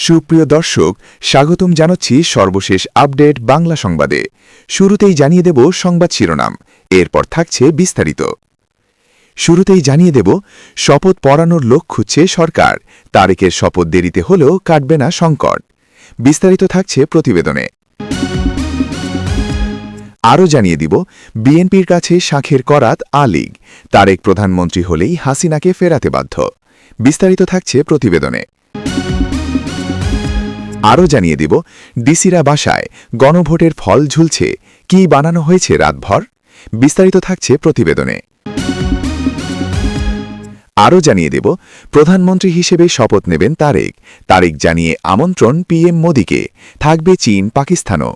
সুপ্রিয় দর্শক, স্বাগতম জানাচ্ছি সর্বশেষ আপডেট বাংলা সংবাদে। শুরুতেই জানিয়ে দেব সংবাদ শিরোনাম, এরপর থাকছে বিস্তারিত। শুরুতেই জানিয়ে দেব, শপথ পড়ানোর লোক খুঁজছে সরকার, তারেকের শপথ দেরিতে হলেও কাটবে না সংকট। বিস্তারিত থাকছে প্রতিবেদনে। আরও জানিয়ে দিব, বিএনপির কাছে শাখের করাত আ লীগ, তারেক প্রধানমন্ত্রী হলেই হাসিনাকে ফেরাতে বাধ্য। বিস্তারিত থাকছে প্রতিবেদনে। আরও জানিয়ে দিব, ডিসিরা বাসায় গণভোটের ফল ঝুলছে, কি বানানো হয়েছে রাতভর। বিস্তারিত থাকছে প্রতিবেদনে। আরও জানিয়ে দেব, প্রধানমন্ত্রী হিসেবে শপথ নেবেন তারেক জানিয়ে আমন্ত্রণ পিএম মোদিকে, থাকবে চীন পাকিস্তানও।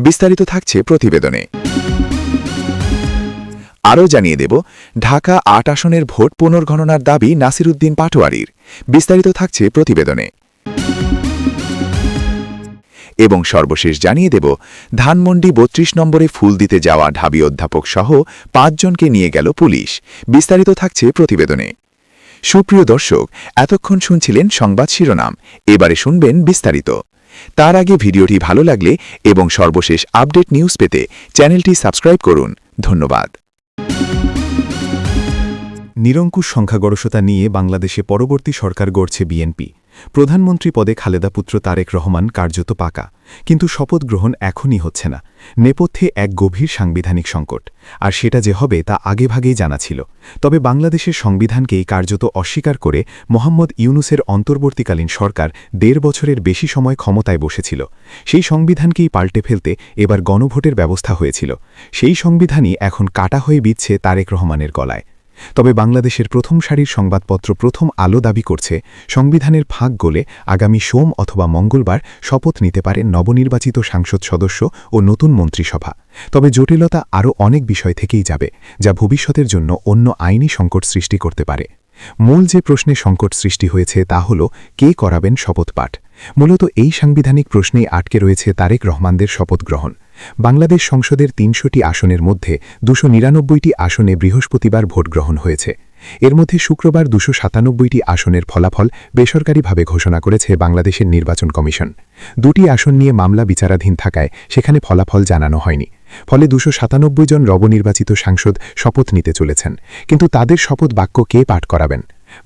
বিস্তারিত থাকছে প্রতিবেদনে। আরও জানিয়ে দেব, ঢাকা ৮ আসনের ভোট পুনর্গণনার দাবি নাসিরুদ্দিন পাটোয়ারির। বিস্তারিত থাকছে প্রতিবেদনে। এবং সর্বশেষ জানিয়ে দেব, ধানমন্ডি ৩২ নম্বরে ফুল দিতে যাওয়া ঢাবি অধ্যাপক সহ ৫ জনকে নিয়ে গেল পুলিশ। বিস্তারিত থাকছে প্রতিবেদনে। সুপ্রিয় দর্শক, এতক্ষণ শুনছিলেন সংবাদ শিরোনাম, এবারে শুনবেন বিস্তারিত। তার আগে ভিডিওটি ভালো লাগলে এবং সর্বশেষ আপডেট নিউজ পেতে চ্যানেলটি সাবস্ক্রাইব করুন। ধন্যবাদ। নিরঙ্কুশ সংখ্যাগরিষ্ঠতা নিয়ে বাংলাদেশে পরবর্তী সরকার গড়ছে বিএনপি। প্রধানমন্ত্রী পদে খালেদা পুত্র তারেক রহমান কার্যত পাকা, কিন্তু শপথ গ্রহণ এখনই হচ্ছে না। নেপথ্যে এক গভীর সাংবিধানিক সংকট, আর সেটা যে হবে তা আগেভাগেই জানা ছিল। তবে বাংলাদেশের সংবিধানকেই কার্যত অস্বীকার করে মোহাম্মদ ইউনূসের অন্তর্বর্তীকালীন সরকার ১.৫ বছরের বেশি সময় ক্ষমতায় বসেছিল। সেই সংবিধানকেই পাল্টে ফেলতে এবার গণভোটের ব্যবস্থা হয়েছিল। সেই সংবিধানই এখন কাটা হয়ে বিচ্ছে তারেক রহমানের গলায়। তবে বাংলাদেশের প্রথম সারির সংবাদপত্র প্রথম আলো দাবি করছে, সংবিধানের ফাঁক গলে আগামী সোম অথবা মঙ্গলবার শপথ নিতে পারেন নবনির্বাচিত সাংসদ সদস্য ও নতুন মন্ত্রিসভা। তবে জটিলতা আরও অনেক বিষয় থেকেই যাবে, যা ভবিষ্যতের জন্য অন্য আইনি সংকট সৃষ্টি করতে পারে। মূল যে প্রশ্নে সংকট সৃষ্টি হয়েছে তা হল, কে করাবেন শপথ পাঠ। মূলত এই সাংবিধানিক প্রশ্নেই আটকে রয়েছে তারেক রহমানদের শপথ গ্রহণ। বাংলাদেশ সংসদের ৩০০টি আসনের মধ্যে ২৯৯টি আসনে বৃহস্পতিবার ভোট গ্রহণ হয়েছে। এর মধ্যে শুক্রবার ২৯৭টি আসনের ফলাফল বেসরকারিভাবে ঘোষণা করেছে বাংলাদেশের নির্বাচন কমিশন। ২টি আসন নিয়ে মামলা বিচারাধীন থাকায় সেখানে ফলাফল জানানো হয়নি। ফলে ২৯৭ জন নবনির্বাচিত সাংসদ শপথ নিতে চলেছেন, কিন্তু তাদের শপথ বাক্য কে পাঠ করাবেন?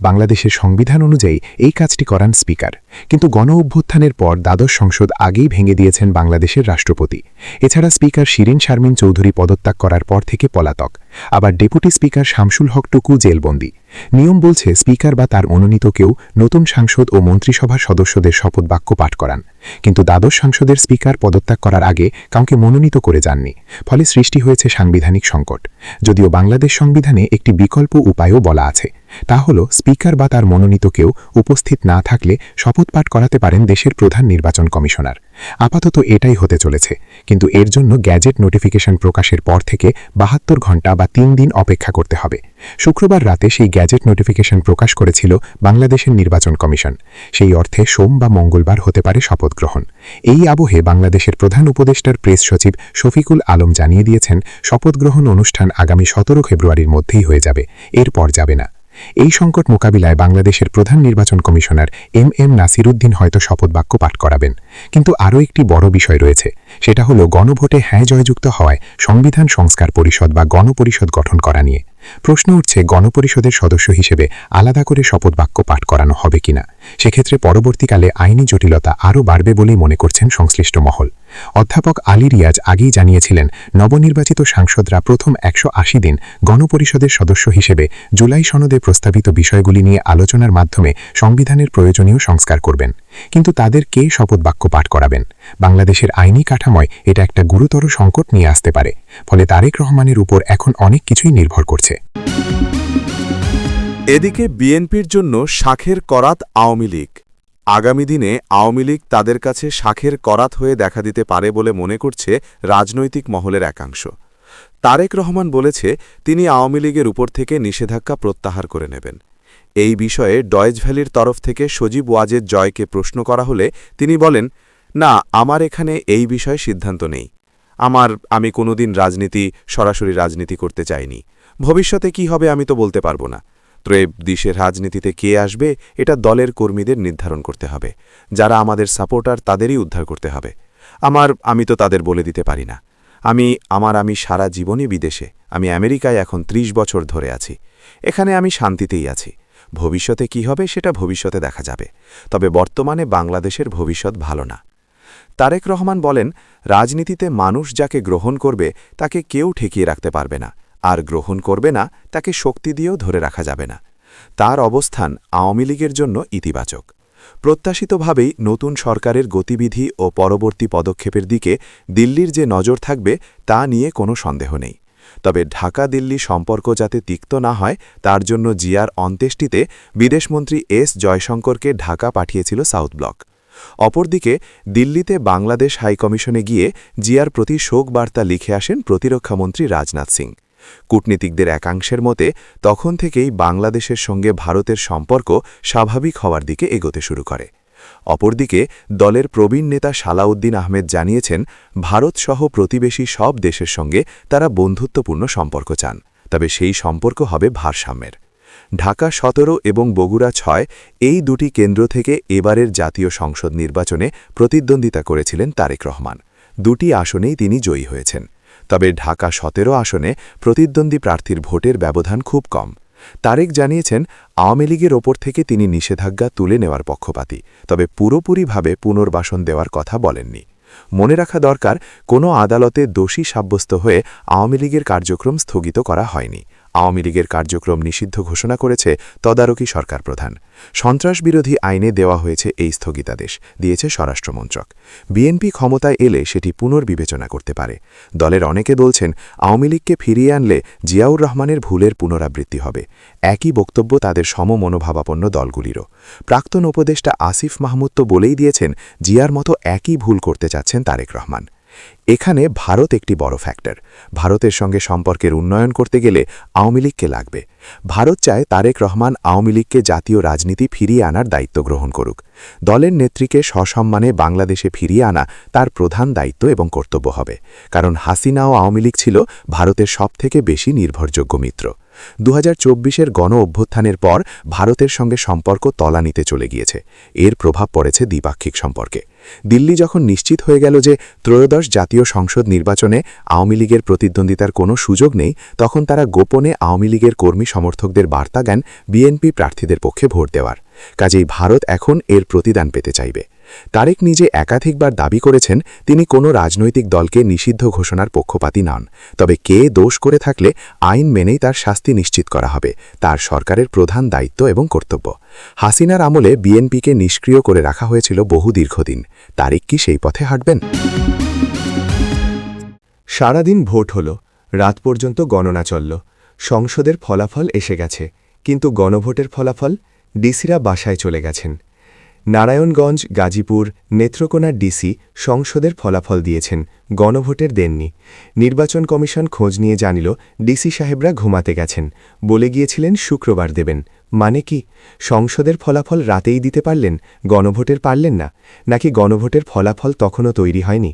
বাংলাদেশের সংবিধান অনুযায়ী এই কাজটি করান স্পিকার, কিন্তু গণ-অভ্যুত্থানের পর দ্বাদশ সংসদ আগেই ভেঙে দিয়েছেন বাংলাদেশের রাষ্ট্রপতি। এছাড়া স্পিকার শিরিন শারমিন চৌধুরী পদত্যাগ করার পর থেকে পলাতক, আবার ডেপুটি স্পিকার শামসুল হক টুকু জেলবন্দি। নিয়ম বলছে স্পিকার বা তার মনোনীত কেউ নতুন সাংসদ ও মন্ত্রিসভার সদস্যদের শপথ বাক্য পাঠ করান, কিন্তু দ্বাদশ সংসদের স্পিকার পদত্যাগ করার আগে কাউকে মনোনীত করে যাননি। ফলে সৃষ্টি হয়েছে সাংবিধানিক সংকট। যদিও বাংলাদেশ সংবিধানে একটি বিকল্প উপায়ও বলা আছে, তা হল স্পিকার বা তার মনোনীত কেউ উপস্থিত না থাকলে শপথ পাঠ করাতে পারেন দেশের প্রধান নির্বাচন কমিশনার। আপাতত এটাই হতে চলেছে, কিন্তু এর জন্য গ্যাজেট নোটিফিকেশন প্রকাশের পর থেকে ৭২ ঘণ্টা বা ৩ দিন অপেক্ষা করতে হবে। শুক্রবার রাতে সেই গ্যাজেট নোটিফিকেশন প্রকাশ করেছিল বাংলাদেশের নির্বাচন কমিশন। সেই অর্থে সোম বা মঙ্গলবার হতে পারে শপথ গ্রহণ। এই আবহে বাংলাদেশের প্রধান উপদেষ্টার প্রেস সচিব শফিকুল আলম জানিয়ে দিয়েছেন, শপথ গ্রহণ অনুষ্ঠান আগামী ১৭ ফেব্রুয়ারির মধ্যেই হয়ে যাবে, এরপর যাবে না। এই সংকট মোকাবিলায় বাংলাদেশের প্রধান নির্বাচন কমিশনার এম নাসিরুদ্দিন হয়তো শপথ বাক্য পাঠ করাবেন। কিন্তু আরও একটি বড় বিষয় রয়েছে, সেটা হলো গণভোটে হ্যাঁ জয়যুক্ত হওয়ায় সংবিধান সংস্কার পরিষদ বা গণপরিষদ গঠন করা নিয়ে প্রশ্ন উঠছে, গণপরিষদের সদস্য হিসেবে আলাদা করে শপথ বাক্য পাঠ করানো হবে কিনা। সেক্ষেত্রে পরবর্তীকালে আইনি জটিলতা আরও বাড়বে বলেই মনে করছেন সংশ্লিষ্ট মহল। অধ্যাপক আলী রিয়াজ আগেই জানিয়েছিলেন, নবনির্বাচিত সাংসদরা প্রথম ১৮০ দিন গণপরিষদের সদস্য হিসেবে জুলাই সনদে প্রস্তাবিত বিষয়গুলি নিয়ে আলোচনার মাধ্যমে সংবিধানের প্রয়োজনীয় সংস্কার করবেন। কিন্তু তাদের কে শপথ বাক্য পাঠ করাবেন? বাংলাদেশের আইনি কাঠামোয় এটা একটা গুরুতর সংকট নিয়ে আসতে পারে। ফলে তারেক রহমানের উপর এখন অনেক কিছুই নির্ভর করছে। এদিকে বিএনপির জন্য শাখের করাত আওয়ামী লীগ। আগামী দিনে আওয়ামী লীগ তাদের কাছে শাখের করাত হয়ে দেখা দিতে পারে বলে মনে করছে রাজনৈতিক মহলের একাংশ। তারেক রহমান বলেছে, তিনি আওয়ামী লীগের উপর থেকে নিষেধাজ্ঞা প্রত্যাহার করে নেবেন। এই বিষয়ে ডয়েজ ভ্যালির তরফ থেকে সজীব ওয়াজেদ জয়কে প্রশ্ন করা হলে তিনি বলেন, না, আমার এখানে এই বিষয়ে সিদ্ধান্ত নেই। আমি কোনোদিন সরাসরি রাজনীতি করতে চাইনি। ভবিষ্যতে কি হবে আমি তো বলতে পারবো না। ত্রয়োদশের রাজনীতিতে কে আসবে এটা দলের কর্মীদের নির্ধারণ করতে হবে। যারা আমাদের সাপোর্টার তাদেরই উদ্ধার করতে হবে। আমি তো তাদের বলে দিতে পারি না। আমি সারা জীবনই বিদেশে। আমি আমেরিকায় এখন ৩০ বছর ধরে আছি। এখানে আমি শান্তিতেই আছি। ভবিষ্যতে কি হবে সেটা ভবিষ্যতে দেখা যাবে। তবে বর্তমানে বাংলাদেশের ভবিষ্যৎ ভালো না। তারেক রহমান বলেন, রাজনীতিতে মানুষ যাকে গ্রহণ করবে তাকে কেউ ঠেকিয়ে রাখতে পারবে না, আর গ্রহণ করবে না তাকে শক্তি দিয়েও ধরে রাখা যাবে না। তার অবস্থান আওয়ামী লীগের জন্য ইতিবাচক। প্রত্যাশিতভাবেই নতুন সরকারের গতিবিধি ও পরবর্তী পদক্ষেপের দিকে দিল্লির যে নজর থাকবে তা নিয়ে কোনো সন্দেহ নেই। তবে ঢাকা-দিল্লি সম্পর্ক যাতে তিক্ত না হয় তার জন্য জিয়ার অন্ত্যেষ্টিতে বিদেশমন্ত্রী এস জয়শঙ্করকে ঢাকা পাঠিয়েছিল সাউথ ব্লক। অপরদিকে দিল্লিতে বাংলাদেশ হাইকমিশনে গিয়ে জিয়ার প্রতি শোক বার্তা লিখে আসেন প্রতিরক্ষামন্ত্রী রাজনাথ সিং। কূটনীতিকদের একাংশের মতে তখন থেকেই বাংলাদেশের সঙ্গে ভারতের সম্পর্ক স্বাভাবিক হওয়ার দিকে এগোতে শুরু করে। অপরদিকে দলের প্রবীণ নেতা সালাউদ্দিন আহমেদ জানিয়েছেন, ভারতসহ প্রতিবেশী সব দেশের সঙ্গে তারা বন্ধুত্বপূর্ণ সম্পর্ক চান, তবে সেই সম্পর্ক হবে ভারসাম্যের। ঢাকা ১৭ এবং বগুড়া ৬ এই দুটি কেন্দ্র থেকে এবারের জাতীয় সংসদ নির্বাচনে প্রতিদ্বন্দ্বিতা করেছিলেন তারেক রহমান। দুটি আসনেই তিনি জয়ী হয়েছেন। তবে ঢাকা ১৭ আসনে প্রতিদ্বন্দ্বী প্রার্থীর ভোটের ব্যবধান খুব কম। তারেক জানিয়েছেন, আওয়ামী লীগের ওপর থেকে তিনি নিষেধাজ্ঞা তুলে নেওয়ার পক্ষপাতী, তবে পুরোপুরিভাবে পুনর্বাসন দেওয়ার কথা বলেননি। মনে রাখা দরকার, কোনো আদালতে দোষী সাব্যস্ত হয়ে আওয়ামী লীগের কার্যক্রম স্থগিত করা হয়নি। আওয়ামী লীগের কার্যক্রম নিষিদ্ধ ঘোষণা করেছে তদারকি সরকার প্রধান। সন্ত্রাসবিরোধী আইনে দেওয়া হয়েছে এই স্থগিতাদেশ, দিয়েছে স্বরাষ্ট্রমন্ত্রক। বিএনপি ক্ষমতায় এলে সেটি পুনর্বিবেচনা করতে পারে। দলের অনেকে বলছেন, আওয়ামী লীগকে ফিরিয়ে আনলে জিয়াউর রহমানের ভুলের পুনরাবৃত্তি হবে। একই বক্তব্য তাদের সমমনোভাবাপন্ন দলগুলিরও। প্রাক্তন উপদেষ্টা আসিফ মাহমুদ তো বলেই দিয়েছেন, জিয়ার মতো একই ভুল করতে চাচ্ছেন তারেক রহমান। এখানে ভারত একটি বড় ফ্যাক্টর। ভারতের সঙ্গে সম্পর্কের উন্নয়ন করতে গেলে আওয়ামী লীগকে লাগবে। ভারত চায় তারেক রহমান আওয়ামী লীগকে জাতীয় রাজনীতি ফিরিয়ে আনার দায়িত্ব গ্রহণ করুক। দলের নেত্রীকে সসম্মানে বাংলাদেশে ফিরিয়ে আনা তার প্রধান দায়িত্ব এবং কর্তব্য হবে। কারণ হাসিনা ও আওয়ামী লীগ ছিল ভারতের সবথেকে বেশি নির্ভরযোগ্য মিত্র। ২০২৪-এর গণ অভ্যুত্থানের পর ভারতের সঙ্গে সম্পর্ক তলানিতে চলে গিয়েছে। এর প্রভাব পড়েছে দ্বিপাক্ষিক সম্পর্কে। দিল্লি যখন নিশ্চিত হয়ে গেল যে ত্রয়োদশ জাতীয় সংসদ নির্বাচনে আওয়ামী লীগের প্রতিদ্বন্দ্বিতার কোনো সুযোগ নেই, তখন তারা গোপনে আওয়ামী লীগের কর্মী সমর্থকদের বার্তা দেন বিএনপি প্রার্থীদের পক্ষে ভোট দেওয়ার। কাজেই ভারত এখন এর প্রতিদান পেতে চাইবে। তারেক নিজে একাধিকবার দাবি করেছেন, তিনি কোনো রাজনৈতিক দলকে নিষিদ্ধ ঘোষণার পক্ষপাতী নন। তবে কে দোষ করে থাকলে আইন মেনেই তার শাস্তি নিশ্চিত করা হবে, তার সরকারের প্রধান দায়িত্ব এবং কর্তব্য। হাসিনার আমলে বিএনপিকে নিষ্ক্রিয় করে রাখা হয়েছিল বহু দীর্ঘদিন। তারেক কি সেই পথে হাঁটবেন? সারাদিন ভোট হল, রাত পর্যন্ত গণনা চলল। সংসদের ফলাফল এসে গেছে, কিন্তু গণভোটের ফলাফল? ডিসিরা বাসায় চলে গেছেন। নারায়ণগঞ্জ, গাজীপুর, নেত্রকোনার ডিসি সংসদের ফলাফল দিয়েছেন, গণভোটের দেননি। নির্বাচন কমিশন খোঁজ নিয়ে জানিল ডিসি সাহেবরা ঘুমাতে গেছেন, বলে গিয়েছিলেন শুক্রবার দেবেন। মানে কি, সংসদের ফলাফল রাতেই দিতে পারলেন, গণভোটের পারলেন না? নাকি গণভোটের ফলাফল তখনও তৈরি হয়নি?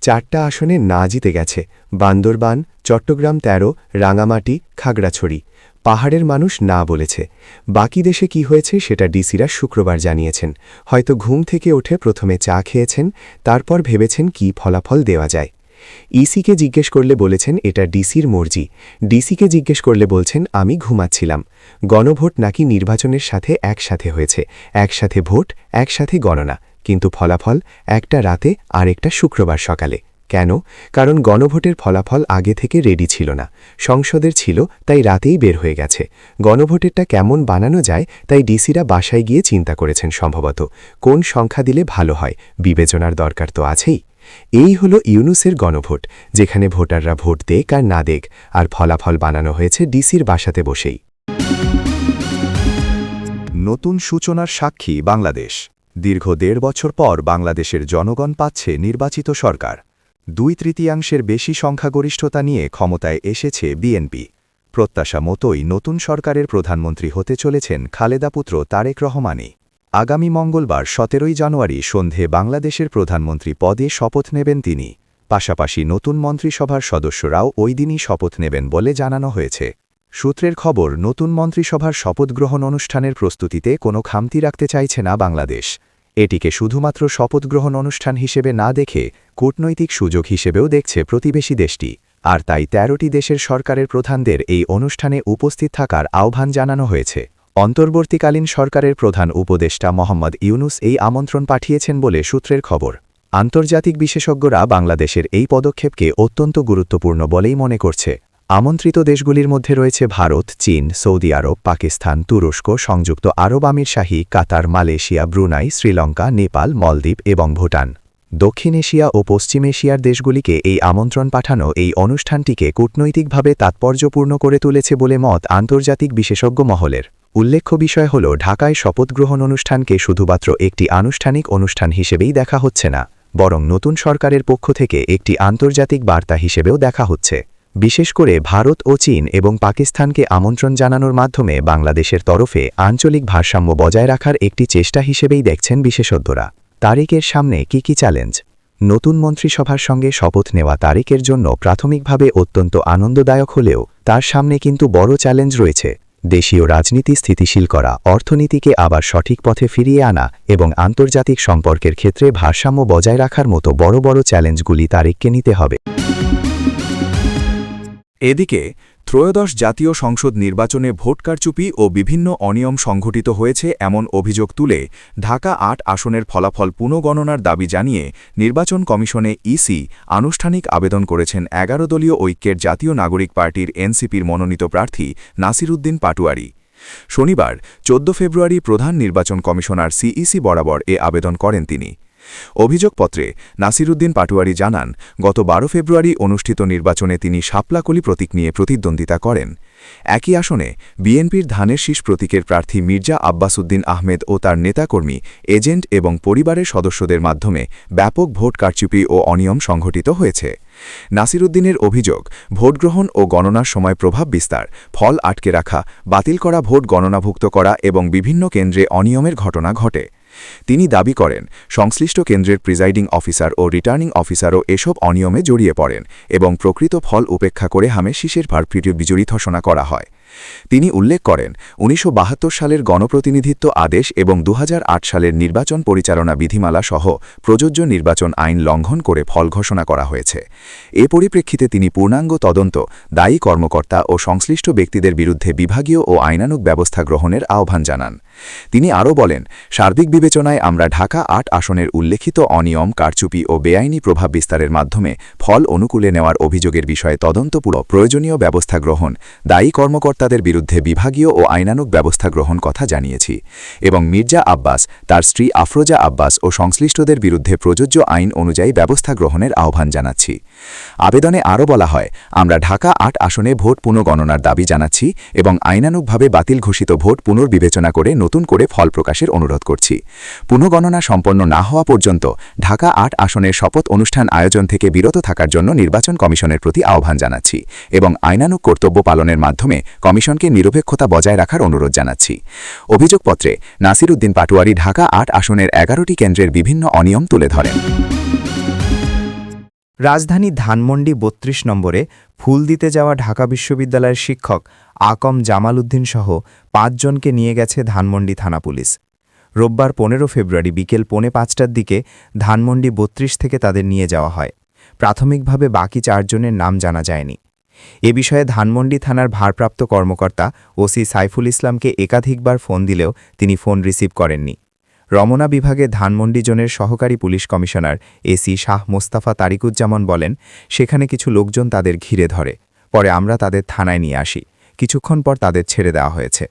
4টা আসনে না জিতে গেছে বান্দরবান, চট্টগ্রাম 13, রাঙামাটি, খাগড়াছড়ি। পাহাড়ের মানুষ না বলেছে। বাকি দেশে কি হয়েছে সেটা ডিসিরা শুক্রবার জানিয়েছেন। হয়তো ঘুম থেকে উঠে প্রথমে চা খেয়েছেন, তারপর ভেবেছেন কি ফলাফল দেওয়া যায়। ইসিকে জিজ্ঞেস করলে বলেছেন এটা ডিসির মর্জি। ডিসিকে জিজ্ঞেস করলে বলছেন আমি ঘুমাচ্ছিলাম। গণভোট নাকি নির্বাচনের সাথে একসাথে হয়েছে, একসাথে ভোট, একসাথে গণনা, কিন্তু ফলাফল একটা রাতে আর একটা শুক্রবার সকালে। কেন? কারণ গণভোটের ফলাফল আগে থেকে রেডি ছিল না, সংসদের ছিল, তাই রাতেই বের হয়ে গেছে। গণভোটেরটা কেমন বানানো যায় তাই ডিসিরা বাসায় গিয়ে চিন্তা করেছেন সম্ভবত, কোন সংখ্যা দিলে ভালো হয়, বিবেচনার দরকার তো আছেই। এই হলো ইউনূসের গণভোট, যেখানে ভোটাররা ভোট দেক আর না দেক, আর ফলাফল বানানো হয়েছে ডিসির বাসাতে বসেই। নতুন সূচনার সাক্ষী বাংলাদেশ। দীর্ঘ 1.5 বছর পর বাংলাদেশের জনগণ পাচ্ছে নির্বাচিত সরকার। 2/3 বেশি সংখ্যাগরিষ্ঠতা নিয়ে ক্ষমতায় এসেছে বিএনপি। প্রত্যাশা মতোই নতুন সরকারের প্রধানমন্ত্রী হতে চলেছেন খালেদা পুত্র তারেক রহমানই। আগামী মঙ্গলবার 17 জানুয়ারি সন্ধে বাংলাদেশের প্রধানমন্ত্রী পদে শপথ নেবেন তিনি। পাশাপাশি নতুন মন্ত্রিসভার সদস্যরাও ওই দিনই শপথ নেবেন বলে জানানো হয়েছে। সূত্রের খবর, নতুন মন্ত্রিসভার শপথ গ্রহণ অনুষ্ঠানের প্রস্তুতিতে কোনো খামতি রাখতে চাইছে না বাংলাদেশ। এটিকে শুধুমাত্র শপথ গ্রহণ অনুষ্ঠান হিসেবে না দেখে কূটনৈতিক সুযোগ হিসেবেও দেখছে প্রতিবেশী দেশটি। আর তাই ১৩টি দেশের সরকারের প্রধানদের এই অনুষ্ঠানে উপস্থিত থাকার আহ্বান জানানো হয়েছে। অন্তর্বর্তীকালীন সরকারের প্রধান উপদেষ্টা মোহাম্মদ ইউনুস এই আমন্ত্রণ পাঠিয়েছেন বলে সূত্রের খবর। আন্তর্জাতিক বিশেষজ্ঞরা বাংলাদেশের এই পদক্ষেপকে অত্যন্ত গুরুত্বপূর্ণ বলেই মনে করছে। আমন্ত্রিত দেশগুলির মধ্যে রয়েছে ভারত, চীন, সৌদি আরব, পাকিস্তান, তুরস্ক, সংযুক্ত আরব আমিরশাহী, কাতার, মালয়েশিয়া, ব্রুনাই, শ্রীলঙ্কা, নেপাল, মলদ্বীপ এবং ভুটান। দক্ষিণ এশিয়া ও পশ্চিম এশিয়ার দেশগুলিকে এই আমন্ত্রণ পাঠানো এই অনুষ্ঠানটিকে কূটনৈতিকভাবে তাৎপর্যপূর্ণ করে তুলেছে বলে মত আন্তর্জাতিক বিশেষজ্ঞ মহলের। উল্লেখ্য বিষয় হল, ঢাকায় শপথ গ্রহণ অনুষ্ঠানকে শুধুমাত্র একটি আনুষ্ঠানিক অনুষ্ঠান হিসেবেই দেখা হচ্ছে না, বরং নতুন সরকারের পক্ষ থেকে একটি আন্তর্জাতিক বার্তা হিসেবেও দেখা হচ্ছে। বিশেষ করে ভারত ও চীন এবং পাকিস্তানকে আমন্ত্রণ জানানোর মাধ্যমে বাংলাদেশের তরফে আঞ্চলিক ভারসাম্য বজায় রাখার একটি চেষ্টা হিসেবেই দেখছেন বিশেষজ্ঞরা। তারেকের সামনে কি চ্যালেঞ্জ? নতুন মন্ত্রিসভার সঙ্গে শপথ নেওয়া তারেকের জন্য প্রাথমিকভাবে অত্যন্ত আনন্দদায়ক হলেও তার সামনে কিন্তু বড় চ্যালেঞ্জ রয়েছে। দেশীয় রাজনীতি স্থিতিশীল করা, অর্থনীতিকে আবার সঠিক পথে ফিরিয়ে আনা এবং আন্তর্জাতিক সম্পর্কের ক্ষেত্রে ভারসাম্য বজায় রাখার মতো বড় বড় চ্যালেঞ্জগুলি তারেককে নিতে হবে। এদিকে ত্রয়োদশ জাতীয় সংসদ নির্বাচনে ভোট কারচুপি ও বিভিন্ন অনিয়ম সংঘটিত হয়েছে এমন অভিযোগ তুলে ঢাকা ৮ আসনের ফলাফল পুনঃগণনার দাবি জানিয়ে নির্বাচন কমিশনে ইসি আনুষ্ঠানিক আবেদন করেছেন ১১ দলীয় ঐক্যের জাতীয় নাগরিক পার্টির এনসিপির মনোনীত প্রার্থী নাসিরুদ্দিন পাটোয়ারি। শনিবার ১৪ ফেব্রুয়ারি প্রধান নির্বাচন কমিশনার সিইসি বরাবর এ আবেদন করেন তিনি। অভিযোগপত্রে নাসিরুদ্দিন পাটোয়ারি জানান, গত ১২ ফেব্রুয়ারি অনুষ্ঠিত নির্বাচনে তিনি শাপলাকলি প্রতীক নিয়ে প্রতিদ্বন্দ্বিতা করেন। একই আসনে বিএনপির ধানের শীষ প্রতীকের প্রার্থী মির্জা আব্বাস উদ্দিন আহমেদ ও তার নেতাকর্মী, এজেন্ট এবং পরিবারের সদস্যদের মাধ্যমে ব্যাপক ভোট কারচুপি ও অনিয়ম সংঘটিত হয়েছে। নাসিরুদ্দিনের অভিযোগ, ভোটগ্রহণ ও গণনার সময় প্রভাব বিস্তার, ফল আটকে রাখা, বাতিল করা ভোট গণনাভুক্ত করা এবং বিভিন্ন কেন্দ্রে অনিয়মের ঘটনা ঘটে। তিনি দাবি করেন, সংশ্লিষ্ট কেন্দ্রের প্রিজাইডিং অফিসার ও রিটার্নিং অফিসারও এসব অনিয়মে জড়িয়ে পড়েন এবং প্রকৃত ফল উপেক্ষা করে শীষের ভারপ্রাপ্ত বিজয়ী ঘোষণা করা হয়। তিনি উল্লেখ করেন, ১৯৭২ সালের গণপ্রতিনিধিত্ব আদেশ এবং ২০০৮ সালের নির্বাচন পরিচালনা বিধিমালা সহ প্রযোজ্য নির্বাচন আইন লঙ্ঘন করে ফল ঘোষণা করা হয়েছে। এ পরিপ্রেক্ষিতে তিনি পূর্ণাঙ্গ তদন্ত, দায়ী কর্মকর্তা ও সংশ্লিষ্ট ব্যক্তিদের বিরুদ্ধে বিভাগীয় ও আইনানুগ ব্যবস্থা গ্রহণের আহ্বান জানান। তিনি আরও বলেন, সার্বিক বিবেচনায় আমরা ঢাকা ৮ আসনের উল্লেখিত অনিয়ম, কারচুপি ও বেআইনি প্রভাব বিস্তারের মাধ্যমে ফল অনুকূলে নেওয়ার অভিযোগের বিষয়ে তদন্তপূর্বক প্রয়োজনীয় ব্যবস্থা গ্রহণ, দায়ী কর্মকর্তাদের বিরুদ্ধে বিভাগীয় ও আইনানুগ ব্যবস্থা গ্রহণ কথা জানিয়েছি এবং মির্জা আব্বাস, তার স্ত্রী আফরোজা আব্বাস ও সংশ্লিষ্টদের বিরুদ্ধে প্রযোজ্য আইন অনুযায়ী ব্যবস্থা গ্রহণের আহ্বান জানাচ্ছি। আবেদনে আরও বলা হয়, আমরা ঢাকা ৮ আসনে ভোট পুনঃগণনার দাবি জানাচ্ছি এবং আইনানুগভাবে বাতিল ঘোষিত ভোট পুনর্বিবেচনা করে নতুন করে ফল প্রকাশের অনুরোধ করছি। পুনঃগণনা সম্পন্ন না হওয়া পর্যন্ত ঢাকা ৮ আসনের শপথ অনুষ্ঠান আয়োজন থেকে বিরত থাকার জন্য নির্বাচন কমিশনের প্রতি আহ্বান জানাচ্ছি এবং আইনানুগ কর্তব্য পালনের মাধ্যমে কমিশনকে নিরপেক্ষতা বজায় রাখার অনুরোধ জানাচ্ছি। অভিযোগপত্রে নাসিরুদ্দিন পাটোয়ারি ঢাকা ৮ আসনের ১১টি কেন্দ্রের বিভিন্ন অনিয়ম তুলে ধরেন। রাজধানী ধানমন্ডি ৩২ নম্বরে ফুল দিতে যাওয়া ঢাকা বিশ্ববিদ্যালয়ের শিক্ষক আকম জামাল উদ্দিন সহ ৫ জনকে নিয়ে গেছে ধানমন্ডি থানা পুলিশ। রোববার ১৫ ফেব্রুয়ারি বিকেল ৪:৫টার দিকে ধানমন্ডি ৩২ থেকে তাদের নিয়ে যাওয়া হয়। প্রাথমিকভাবে বাকি ৪ জনের নাম জানা যায়নি। এ বিষয়ে ধানমন্ডি থানার ভারপ্রাপ্ত কর্মকর্তা ওসি সাইফুল ইসলামকে একাধিকবার ফোন দিলেও তিনি ফোন রিসিভ করেননি। রমনা বিভাগে ধানমন্ডি জোনের সহকারী police commissioner AC Shah Mostafa Tarikuzzaman বলেন, সেখানে কিছু লোকজন তাদের ঘিরে ধরে। পরে আমরা তাদের থানায় নিয়ে আসি। কিছুক্ষণ পর তাদের ছেড়ে দেওয়া হয়েছে।